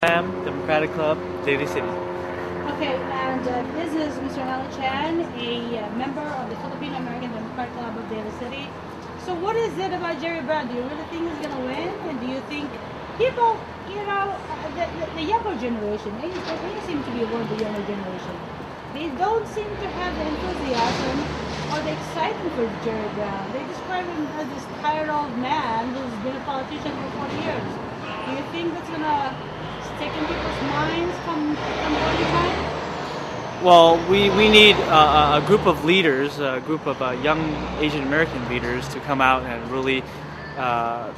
Democratic Club, Daly City. Okay, and this is Mr. Helen Chan, a member of the Filipino American Democratic Club of Daly City. So what is it about Jerry Brown? Do you really think he's going to win? And do you think people, the younger generation, they seem to be one of the younger generation, they don't seem to have the enthusiasm or the excitement for Jerry Brown. They describe him as this tired old man who's been a politician for 40 years. Do you think that's going to stick in people's minds come voting time? Well, we need a group of leaders, a group of young Asian American leaders to come out and really,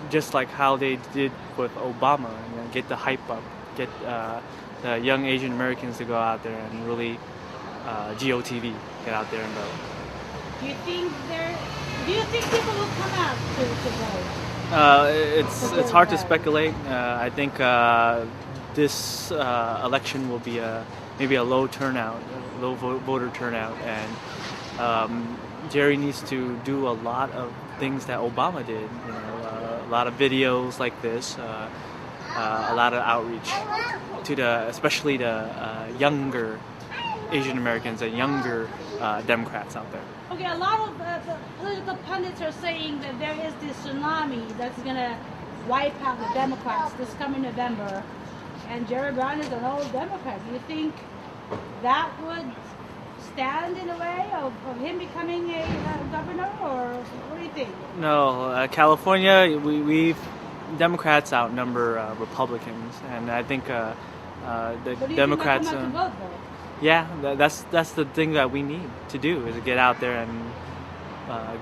just like how they did with Obama, get the hype up, get the young Asian Americans to go out there and really GOTV, get out there and vote. Do you think people will come out to vote? It's hard to speculate. I think this election will be maybe a low turnout, low voter turnout, and Jerry needs to do a lot of things that Obama did. A lot of videos like this, a lot of outreach to especially the younger Asian Americans and younger Democrats out there. Okay, a lot of political pundits are saying that there is this tsunami that's going to wipe out the Democrats this coming November, and Jerry Brown is an old Democrat. Do you think that would stand in the way of him becoming a governor, or what do you think? No, California, we Democrats outnumber Republicans, and I think the Democrats. Think vote, yeah, that's the thing that we need to do, is to get out there and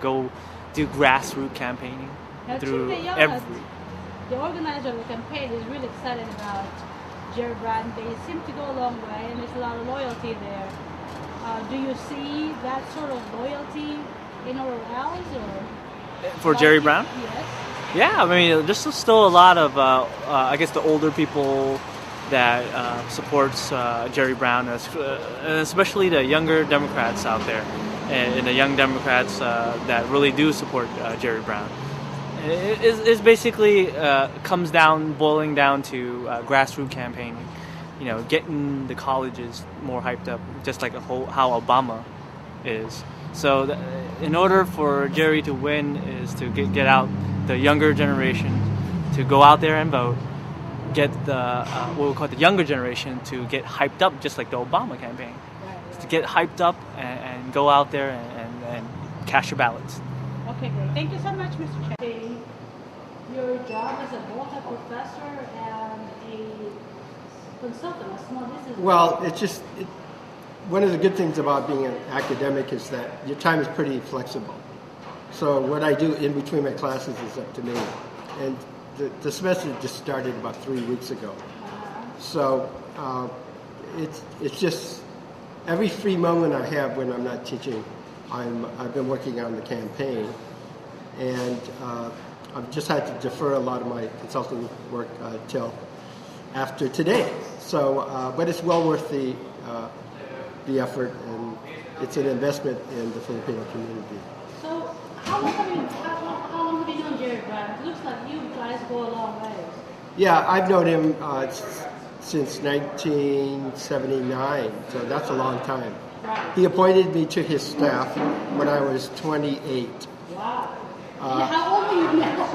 go do grassroots campaigning now, through the organizer of the campaign is really excited about Jerry Brown. They seem to go a long way, and there's a lot of loyalty there. Do you see that sort of loyalty anywhere else, or for Jerry Brown? Yes. Yeah, I mean, there's still a lot of I guess the older people that supports Jerry Brown, especially the younger Democrats out there, and the young Democrats that really do support Jerry Brown. It basically boiling down to grassroots campaigning, getting the colleges more hyped up, just like how Obama is. So in order for Jerry to win is to get out the younger generation to go out there and vote, get the what we call the younger generation to get hyped up, just like the Obama campaign, to get hyped up and go out there and cast your ballots. Okay, great. Thank you so much, Mr. Chen. Your job as a multi-professor and a consultant, a small business. Well, one of the good things about being an academic is that your time is pretty flexible. So what I do in between my classes is up to me. And the semester just started about 3 weeks ago. So it's just every free moment I have when I'm not teaching, I've been working on the campaign, and I've just had to defer a lot of my consulting work till after today. So, but it's well worth the effort, and it's an investment in the Filipino community. So, how long have you known Jerry Brown? It looks like you guys go a long way. Yeah, I've known him since 1979, so that's a long time. Right. He appointed me to his staff when I was 28. Wow. How old are you now?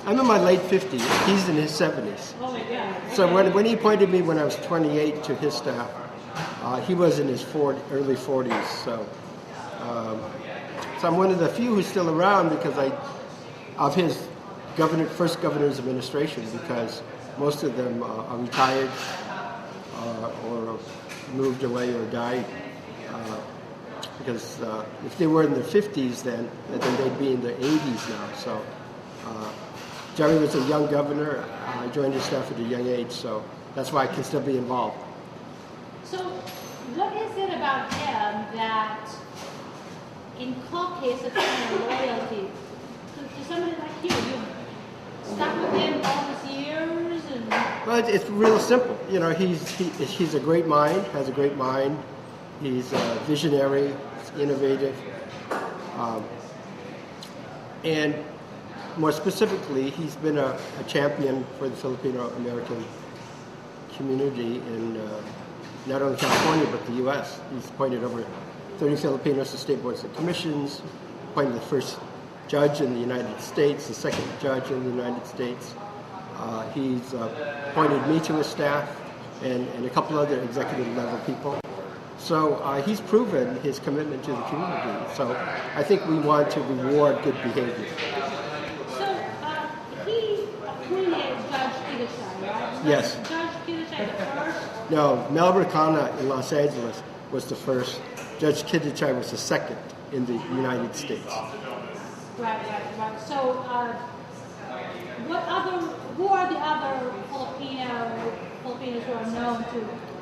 I'm in my late 50s. He's in his 70s. Oh my God. So when he appointed me when I was 28 to his staff, he was in his early 40s. So I'm one of the few who's still around because of his first governor's administration, because most of them are retired or moved away or died. Because if they were in their 50s then they'd be in their 80s now. So Jerry was a young governor. I joined his staff at a young age, so that's why I can still be involved. So what is it about him that inculcates a kind of loyalty to somebody like you? You stuck with him all these years, and well, it's real simple. He's a great mind. Has a great mind. He's visionary, innovative, and more specifically, he's been a champion for the Filipino American community in not only California but the U.S. He's appointed over 30 Filipinos to state boards and commissions, appointed the first judge in the United States, the second judge in the United States. He's appointed me to his staff and a couple other executive level people. So he's proven his commitment to the community. So I think we want to reward good behavior. So he appointed Judge Kibuchai, right? Yes. Judge Kibuchai the first? No, Mel Ricana in Los Angeles was the first. Judge Kibuchai was the second in the United States. Right. So who are the other Filipinos who are known to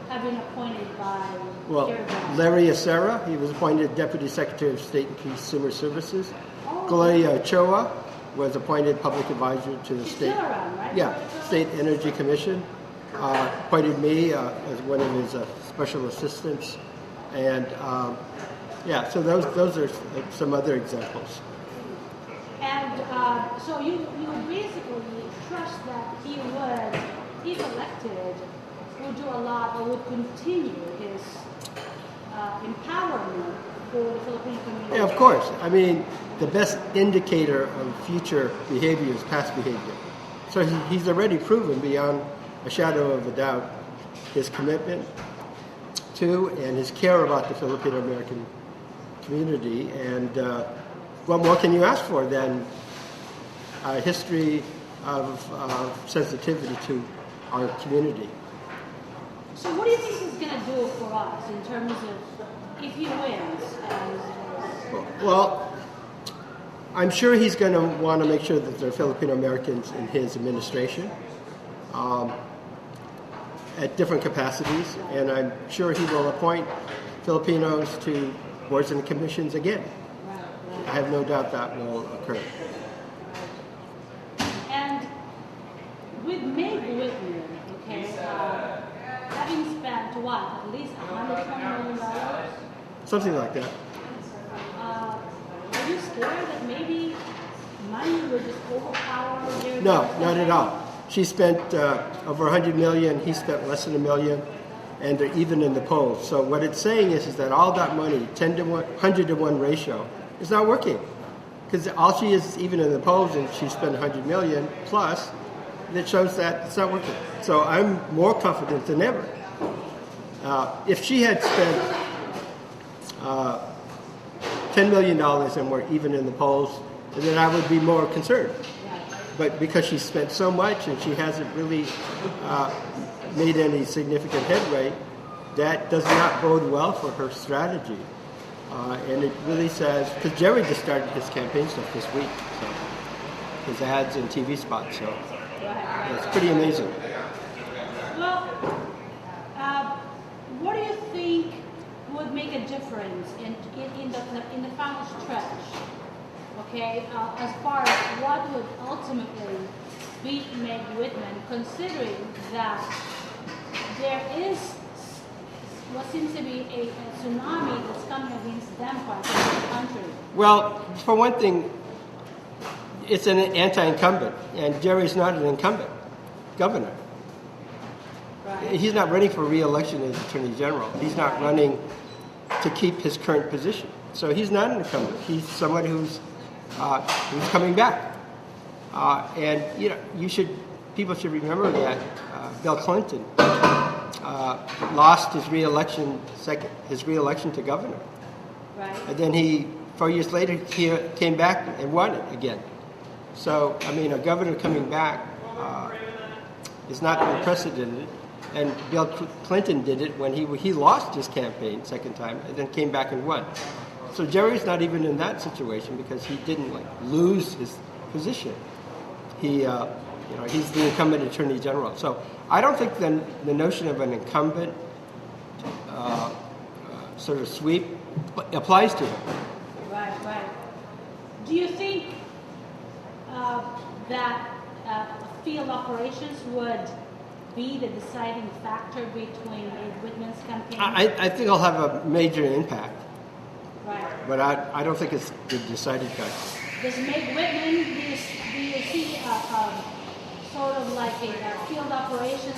have been appointed by Well, Jerry Brown? Larry Acera, he was appointed Deputy Secretary of State and Consumer Services. Oh. Gloria Ochoa was appointed Public Advisor to the She's State. still around, right? Yeah, State Energy Commission. Appointed me as one of his special assistants. And yeah, so those are some other examples. And so you basically trust that he would, if elected, would do a lot or would continue his empowerment for the Philippine community. Yeah, of course. I mean, the best indicator of future behavior is past behavior. So he's already proven beyond a shadow of a doubt his commitment to and his care about the Filipino American community. And what more can you ask for than a history of sensitivity to our community? So what do you think he's going to do for us in terms of if he wins? Well, I'm sure he's going to want to make sure that there are Filipino Americans in his administration at different capacities, and I'm sure he will appoint Filipinos to boards and commissions again. I have no doubt that will occur. And with Meg Whitman, okay, having spent what, at least $120 million? Something like that. Are you scared that maybe money will just overpower their... No, not at all. She spent over $100 million. He spent less than $1 million, and they're even in the polls. So what it's saying is that all that money, 100 to 1 ratio, is not working. Because all she is even in the polls, and she spent $100 million plus, that shows that it's not working. So I'm more confident than ever. If she had spent $10 million and were even in the polls, then I would be more concerned. But because she spent so much and she hasn't really made any significant headway, that does not bode well for her strategy. And it really says, because Jerry just started his campaign stuff this week, so his ads and TV spots, so it's pretty amazing. Well, what do you think would make a difference in the final stretch? Okay, as far as what would ultimately beat Meg Whitman, considering that there is what seems to be a tsunami that's coming against the Democrats in the country. Well, for one thing, it's an anti-incumbent, and Jerry's not an incumbent governor. Right. He's not running for re-election as Attorney General. He's not running to keep his current position. So he's not an incumbent. He's somebody who's coming back. And you know, people should remember that Bill Clinton lost his re-election to governor. Right. And then 4 years later, he came back and won it again. So, I mean, a governor coming back is not unprecedented. And Bill Clinton did it when he lost his campaign second time and then came back and won. So Jerry's not even in that situation because he didn't lose his position. He's the incumbent Attorney General. So I don't think the notion of an incumbent sort of sweep applies to him. Right. Do you think that field operations would be the deciding factor between Whitman's campaign? I think it'll have a major impact. Right. But I don't think it's the deciding factor. Does Meg Whitman, do you see sort of like a field operations